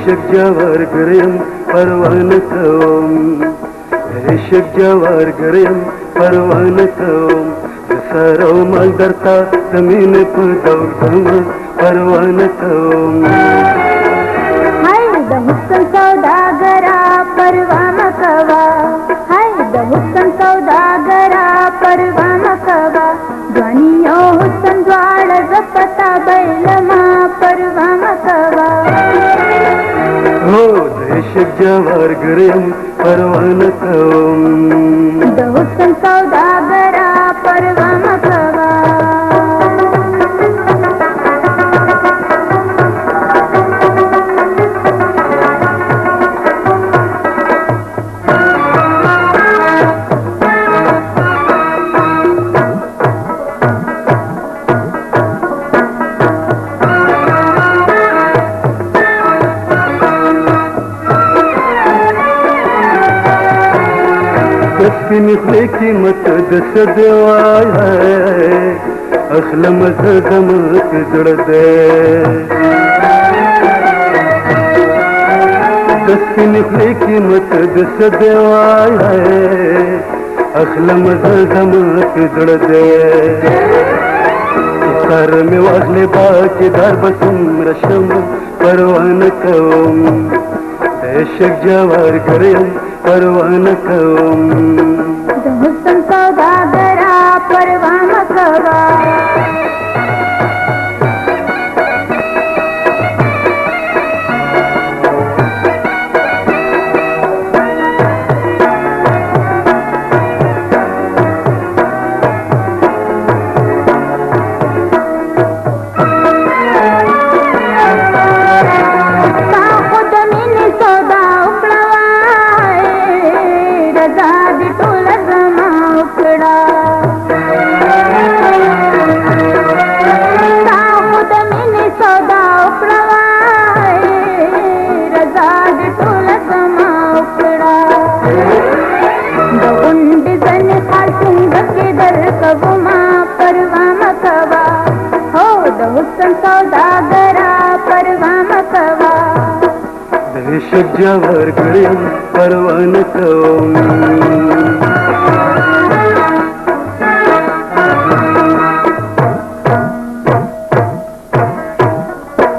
عشق جوار گریم پروانه کوم عشق جوار گریم پروانه کوم سر او مال درتا زمین په دور کوم پروانه کوم hi the हुस्न सौदागरा परवा Makwa hi the हुस्न सौदागरा परवा मकवा ध्वनियो हुस्न द्वार जपता बैलमा परवा मकवा हो عشق جوار گریم پروانه کوم द हुस्न सौदागरा परवा मकवा سپینې خولې قیمت د څه دی وایه اخلم زه زما په زړه دی د سپینې خولې قیمت د څه دی وایه اخلم زه زما په زړه دی سر مې واخلې باجدار به څومره شم پروانه کوم عشق جوار گریم پروانه کوم द हुस्न सौदागरा परवा मकवा हुस्न सौदागरा परवा मकवा عشق جوار گریم پروانه کوم